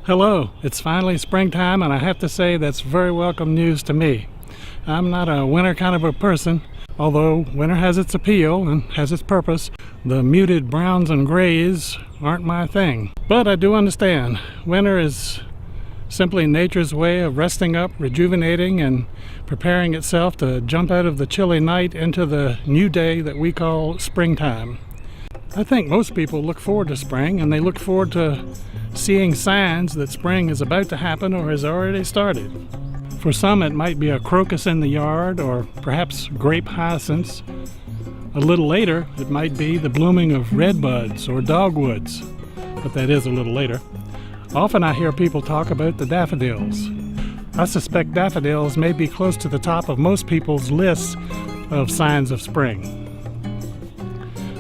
Hello, it's finally springtime, and I have to say that's very welcome news to me. I'm not a winter kind of a person, although winter has its appeal and has its purpose. The muted browns and grays aren't my thing. But I do understand. Winter is simply nature's way of resting up, rejuvenating, and preparing itself to jump out of the chilly night into the new day that we call springtime. I think most people look forward to spring, and they look forward to seeing signs that spring is about to happen or has already started. For some, it might be a crocus in the yard or perhaps grape hyacinths. A little later, it might be the blooming of redbuds or dogwoods, but that is a little later. Often I hear people talk about the daffodils. I suspect daffodils may be close to the top of most people's lists of signs of spring.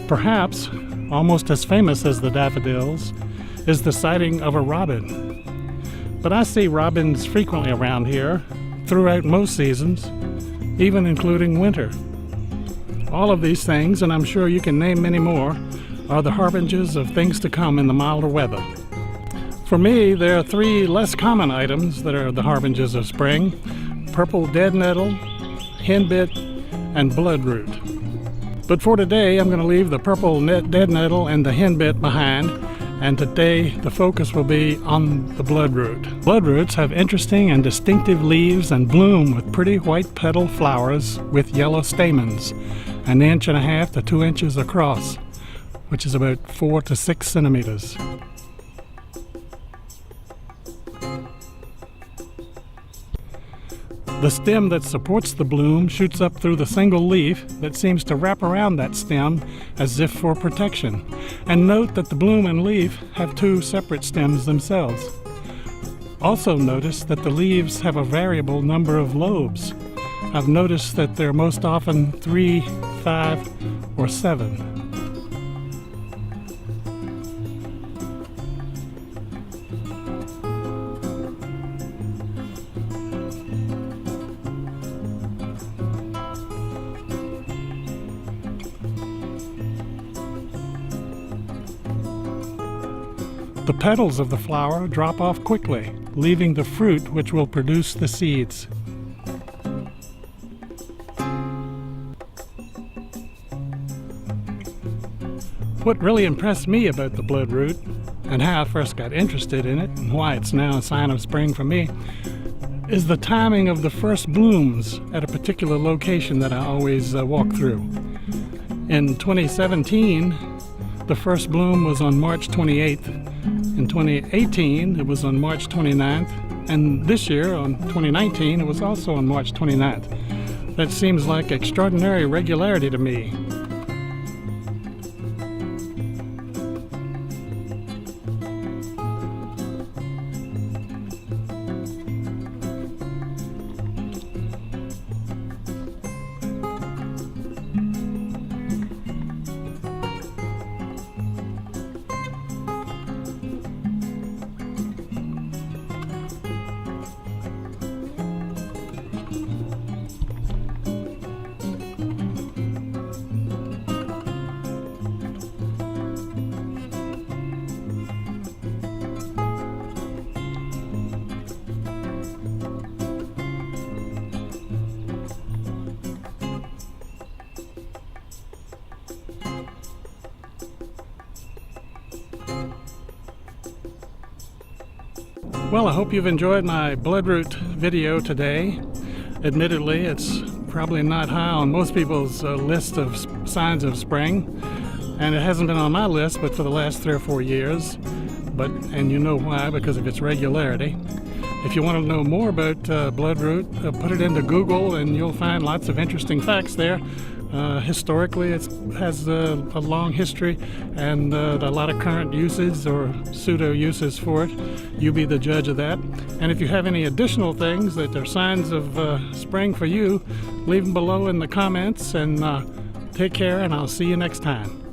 Perhaps almost as famous as the daffodils is the sighting of a robin. But I see robins frequently around here throughout most seasons, even including winter. All of these things, and I'm sure you can name many more, are the harbingers of things to come in the milder weather. For me, there are three less common items that are the harbingers of spring: purple dead nettle, henbit, and bloodroot. But for today, I'm going to leave the purple dead nettle and the henbit behind, and today the focus will be on the bloodroot. Bloodroots have interesting and distinctive leaves and bloom with pretty white petal flowers with yellow stamens, 1.5 to 2 inches across, which is about 4 to 6 centimeters. The stem that supports the bloom shoots up through the single leaf that seems to wrap around that stem as if for protection. And note that the bloom and leaf have two separate stems themselves. Also notice that the leaves have a variable number of lobes. I've noticed that they're most often 3, 5, or 7. The petals of the flower drop off quickly, leaving the fruit which will produce the seeds. What really impressed me about the bloodroot, and how I first got interested in it, and why it's now a sign of spring for me, is the timing of the first blooms at a particular location that I always walk through. In 2017, the first bloom was on March 28th. In 2018, it was on March 29th, and this year, on 2019, it was also on March 29th. That seems like extraordinary regularity to me. Well, I hope you've enjoyed my bloodroot video today. Admittedly, it's probably not high on most people's list of signs of spring, and it hasn't been on my list but for the last 3 or 4 years. And you know why, because of its regularity. If you want to know more about bloodroot, put it into Google and you'll find lots of interesting facts there. Historically, it has a long history and a lot of current uses or pseudo uses for it. You be the judge of that. And if you have any additional things that are signs of spring for you, leave them below in the comments, and take care, and I'll see you next time.